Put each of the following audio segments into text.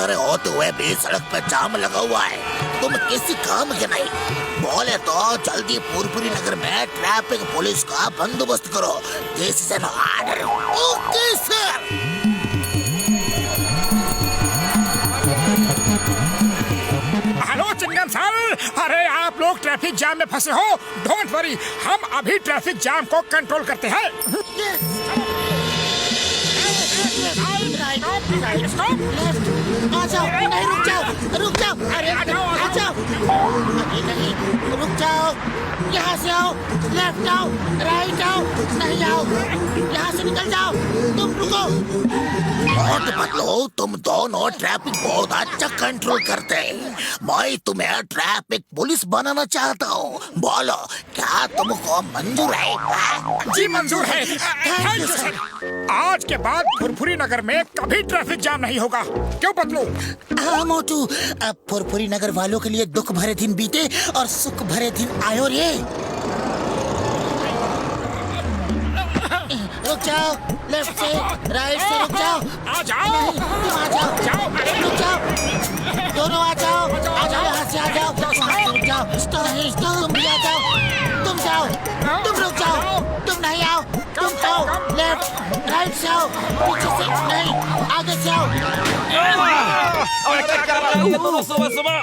रहे होते हुए भी सड़क पे जाम लगा हुआ है, तुम किसी काम के नहीं। बोले तो जल्दी पुरपुरी नगर में ट्रैफिक पुलिस का बंदोबस्त करो। This is an order. Okay sir. Hello Chingam sir, अरे आप लोग ट्रैफिक जाम में फंसे हो। डोंट वरी, हम अभी ट्रैफिक जाम को कंट्रोल करते हैं। आ जाओ, नहीं रुक जाओ, रुक जाओ, अरे आ जाओ, नहीं रुक जाओ, यहाँ से आओ, लेफ्ट आओ, राइट आओ, नहीं आओ, यहाँ से निकल जाओ, तुम रुको। बहुत बदलो, तुम दोनों ट्रैफिक बहुत अच्छा कंट्रोल करते हैं। मैं तुम्हें ट्रैफिक पुलिस बनाना चाहता हूँ। बोलो क्या तुमको मंजूर है? जी मंजूर है। Thank you sir. आज के बाद फुरफुरी नगर में कभी ट्रैफिक जाम नहीं होगा। क्यों बदलू? हाँ मोटू, अब फुरफुरी नगर वालों के लिए दुख भरे दिन बीते और सुख भरे दिन आयो रे। रुक जाओ, लेफ्ट से राइट से रुक जाओ। आ जाओ, तुम आ जाओ, जाओ, रुक जाओ, दोनों आ जाओ, यहाँ से आ जाओ, रुक जाओ, तुम भी आ जाओ, तुम जाओ, तुम रुक जाओ, तुम नहीं आओ, तुम जाओ, लेफ्ट राइट से आओ, पीछे से नहीं, आगे से आओ। और क्या कर रहा है दोनों सुबह?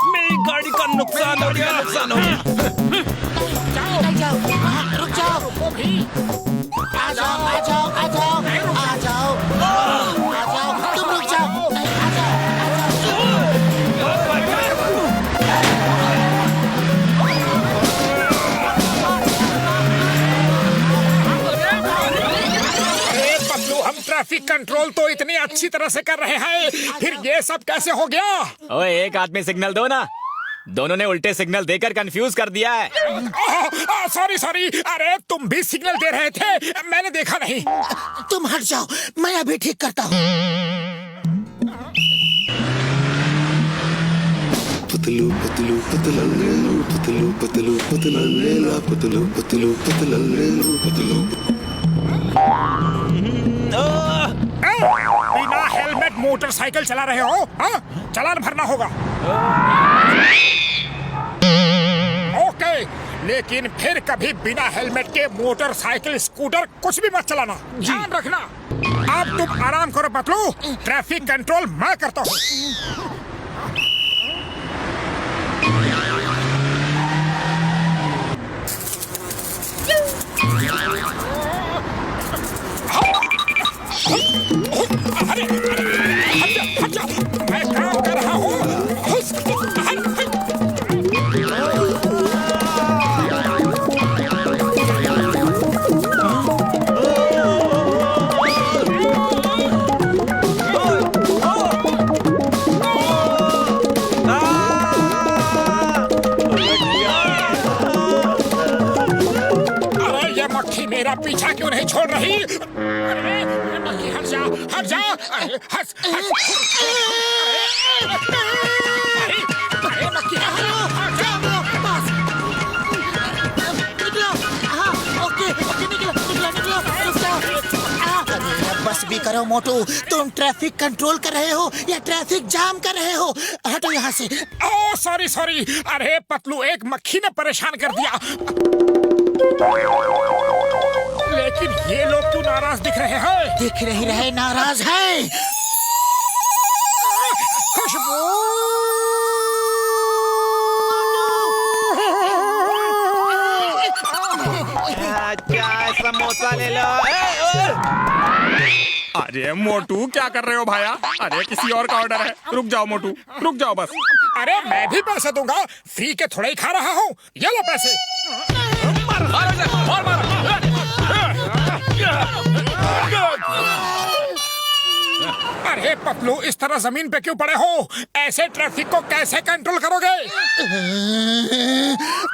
मेरी गाड़ी का नुकसान हो गया। निकल जाओ, रुक जाओ, आ जाओ, आ जाओ, आ जाओ, आ जाओ, आ जाओ, तुम रुक जाओ, नहीं आ जाओ, अरे बदलू, हम ट्रैफिक कंट्रोल तो इतनी अच्छी तरह से कर रहे हैं, फिर ये सब कैसे हो गया? ओए एक आदमी सिग्नल दो ना। दोनों ने उल्टे सिग्नल देकर कंफ्यूज कर दिया है। सॉरी सॉरी, अरे तुम भी सिग्नल दे रहे थे, मैंने देखा नहीं। तुम हट जाओ, मैं अभी ठीक करता हूँ। पतलू पतलू पतलू पतलू पतलू पतलू पतलू पतलू पतलू पतलू। बिना हेलमेट मोटरसाइकिल चला रहे हो? हाँ, चालान भरना होगा। ओके, लेकिन फिर कभी बिना हेलमेट के मोटरसाइकिल स्कूटर कुछ भी मत चलाना, ध्यान रखना। अब तुम आराम करो बतलू, ट्रैफिक कंट्रोल मैं करता हूँ। अरे हट जा, मैं काम कर रहा हूँ। अरे ये मक्खी मेरा पीछा क्यों नहीं छोड़ रही? अरे मक्खी हट जा, हट जा, अरे हट, अरे मक्खी हट जा। बस भी करो मोटू, तुम ट्रैफिक कंट्रोल कर रहे हो या ट्रैफिक जाम कर रहे हो? हटो यहाँ से। ओह सॉरी सॉरी, अरे पतलू, एक मक्खी ने परेशान कर दिया। लेकिन ये लोग क्यों नाराज दिख रहे हैं? दिख नहीं रहे नाराज है। खुशबू, चाय समोसा ले लो। अरे मोटू क्या कर रहे हो भाया? अरे किसी और का ऑर्डर है, रुक जाओ मोटू, रुक जाओ बस। अरे मैं भी पैसे दूंगा, फ्री के थोड़े ही खा रहा हूँ। ये लो पैसे। अरे पतलू, इस तरह जमीन पे क्यों पड़े हो? ऐसे ट्रैफिक को कैसे कंट्रोल करोगे?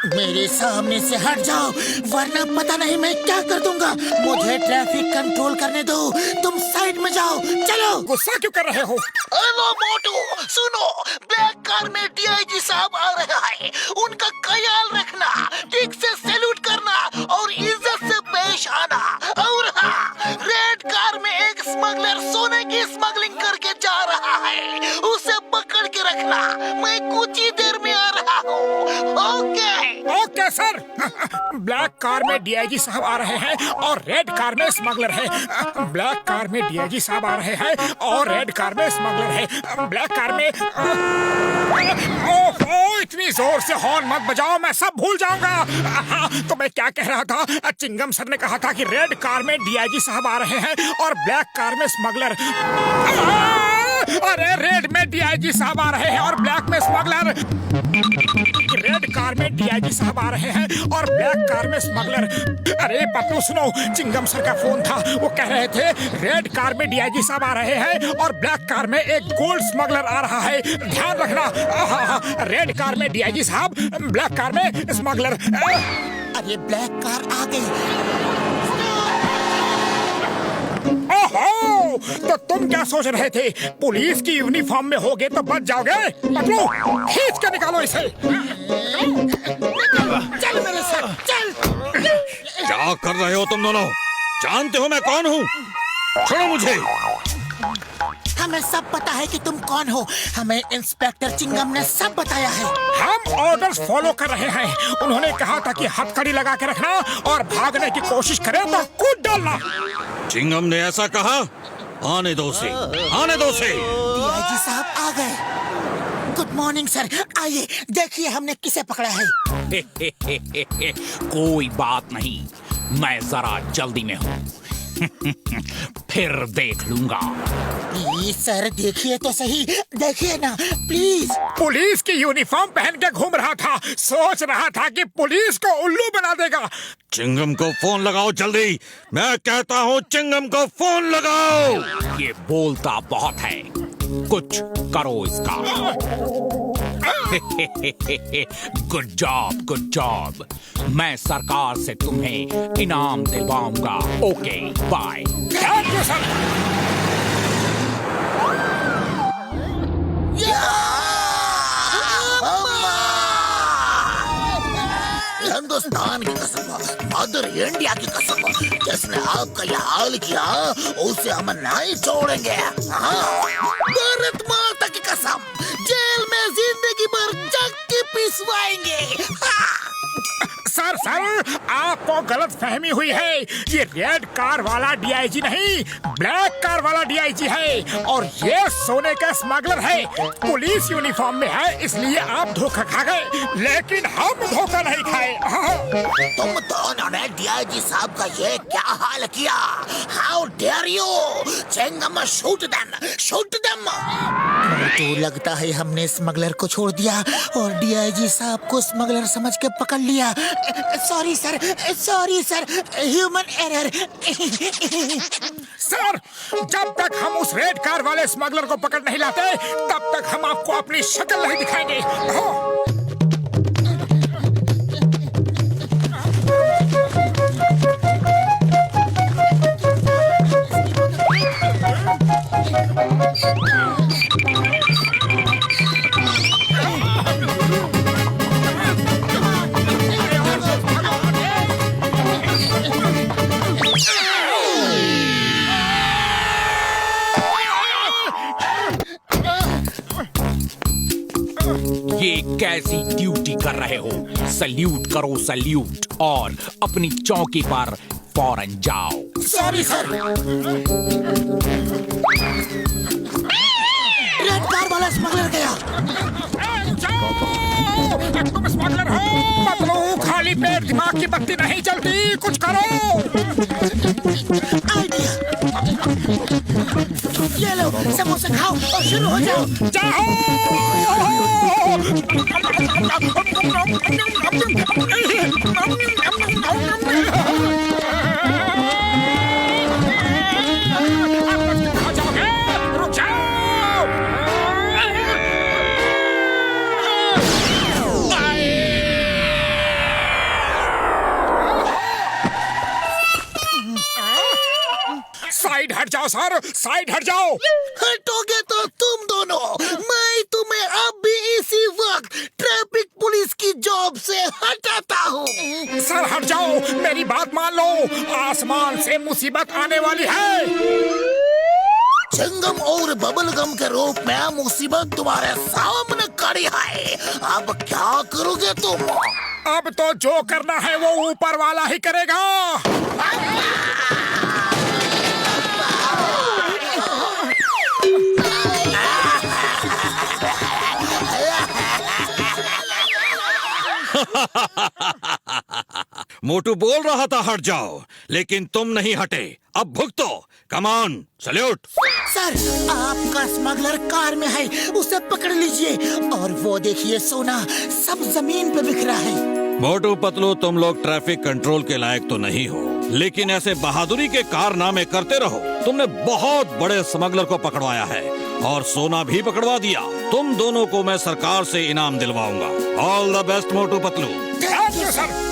मेरे सामने से हट जाओ, वरना पता नहीं मैं क्या कर दूंगा। मुझे ट्रैफिक कंट्रोल करने दो, तुम साइड में जाओ। चलो। गुस्सा क्यों कर रहे हो? हेलो मोटू, सुनो, ब्लैक कार में डीआईजी साहब आ रहा है, उनका ख्याल रखना, ठीक से सैल्यूट करना और इज्जत से पेश आना। और हाँ, रेड कार में एक स्मगलर सोने की स्मगलिंग करके जा रहा है, ओके सर। ब्लैक कार में डीआईजी साहब आ रहे हैं और रेड कार में स्मगलर है। ब्लैक कार में डीआईजी साहब आ रहे हैं और रेड कार में स्मगलर है। ब्लैक कार में ओह इतनी जोर से हॉर्न मत बजाओ, मैं सब भूल जाऊंगा। तो मैं क्या कह रहा था, चिंगम सर ने कहा था कि रेड कार में डीआईजी साहब आ रहे हैं और ब्लैक कार में स्मगलर। अरे रेड में डीआईजी साहब आ रहे हैं और ब्लैक में स्मगलर। रेड कार में डीआईजी साहब आ रहे हैं और ब्लैक कार में स्मगलर। अरे पप्पू सुनो, चिंगम सर का फोन था, वो कह रहे थे रेड कार में डीआईजी साहब आ रहे हैं और ब्लैक कार में एक गोल्ड स्मगलर आ रहा है। ध्यान रखना, रेड कार में डीआईजी साहब, ब्लैक कार में स्मगलर। अरे ब्लैक कार आ गई। ओहो, तो तुम क्या सोच रहे थे, पुलिस की यूनिफॉर्म में होगे तो बच जाओगे? पकड़ो, खींच के निकालो इसे। चल मेरे साथ चल। क्या कर रहे हो तुम दोनों? जानते हो मैं कौन हूँ? छोड़ो मुझे। हमें सब पता है कि तुम कौन हो, हमें इंस्पेक्टर चिंगम ने सब बताया है। हम ऑर्डर्स फॉलो कर रहे हैं। उन्होंने कहा था कि हथकड़ी लगा के रखना और भागने की कोशिश करे तो कूद डालना। चिंगम ने ऐसा कहा? आने दो से, आने दो से। डीआईजी साहब आ गए। गुड मॉर्निंग सर, आइए देखिए हमने किसे पकड़ा है। कोई बात नहीं, मैं जरा जल्दी में हूँ। फिर देख लूंगा। प्लीज सर देखिए तो सही, देखिए ना प्लीज। पुलिस की यूनिफॉर्म पहन के घूम रहा था, सोच रहा था कि पुलिस को उल्लू बना देगा। चिंगम को फोन लगाओ जल्दी, मैं कहता हूँ चिंगम को फोन लगाओ। ये बोलता बहुत है, कुछ करो इसका। Good job, good job. मैं सरकार से तुम्हें इनाम दिलवाऊंगा। Okay bye. Thank you sir. Hindustan की कसम, मदर इंडिया की कसम, जिसने आपका यह हाल किया उसे हम नहीं छोड़ेंगे। भारत माता की कसम, जेल में जिंदगी भर चक्की पिसवाएंगे। सर सर, आपको गलत फहमी हुई है। ये रेड कार वाला डीआईजी नहीं, ब्लैक कार वाला डीआईजी है और ये सोने का स्मगलर है। पुलिस यूनिफॉर्म में है इसलिए आप धोखा खा गए, लेकिन हम धोखा नहीं खाए। तुम दोनों ने डीआईजी साहब का ये क्या हाल किया? How dare you? Chingam shoot them, shoot them. तो लगता है हमने स्मगलर को छोड़ दिया और डीआईजी साहब को स्मगलर समझ के पकड़ लिया। Sorry sir, sorry sir, human error. Sir, जब तक हम उस रेड कार वाले स्मगलर को पकड़ नहीं लाते तब तक हम आपको अपनी शक्ल नहीं दिखाएंगे। ये कैसी ड्यूटी कर रहे हो? सल्यूट करो सल्यूट और अपनी चौकी पर फौरन जाओ। Sorry sir. रेड कार वाला स्मगलर गया। तुम स्मगलर हो? पतलू, खाली पेट दिमाग की बत्ती नहीं चलती, कुछ करो। आइडिया। ये लो समोसे खाओ और शुरू हो जाओ। साइड हट जाओ सर, साइड हट जाओ। हटोगे तो तुम दोनों, मैं तुम्हें अब भी इसी वक्त ट्रैफिक पुलिस की जॉब से हटाता हूँ। सर हट जाओ, मेरी बात मान लो, आसमान से मुसीबत आने वाली है। चिंगम और बबल गम के रूप में मुसीबत तुम्हारे सामने खड़ी है। अब क्या करोगे तुम? अब तो जो करना है वो ऊपर वाला ही करेगा। मोटू बोल रहा था हट जाओ, लेकिन तुम नहीं हटे। अब भुगतो। Come on, salute. सर, आपका स्मगलर कार में है, उसे पकड़ लीजिए। और वो देखिए सोना सब जमीन पे बिखरा है। मोटू पतलू, तुम लोग ट्रैफिक कंट्रोल के लायक तो नहीं हो, लेकिन ऐसे बहादुरी के कारनामे करते रहो। तुमने बहुत बड़े स्मगलर को पकड़वाया है और सोना भी पकड़वा दिया। तुम दोनों को मैं सरकार से इनाम दिलवाऊंगा। All the best Motu Patlu. Thank you sir.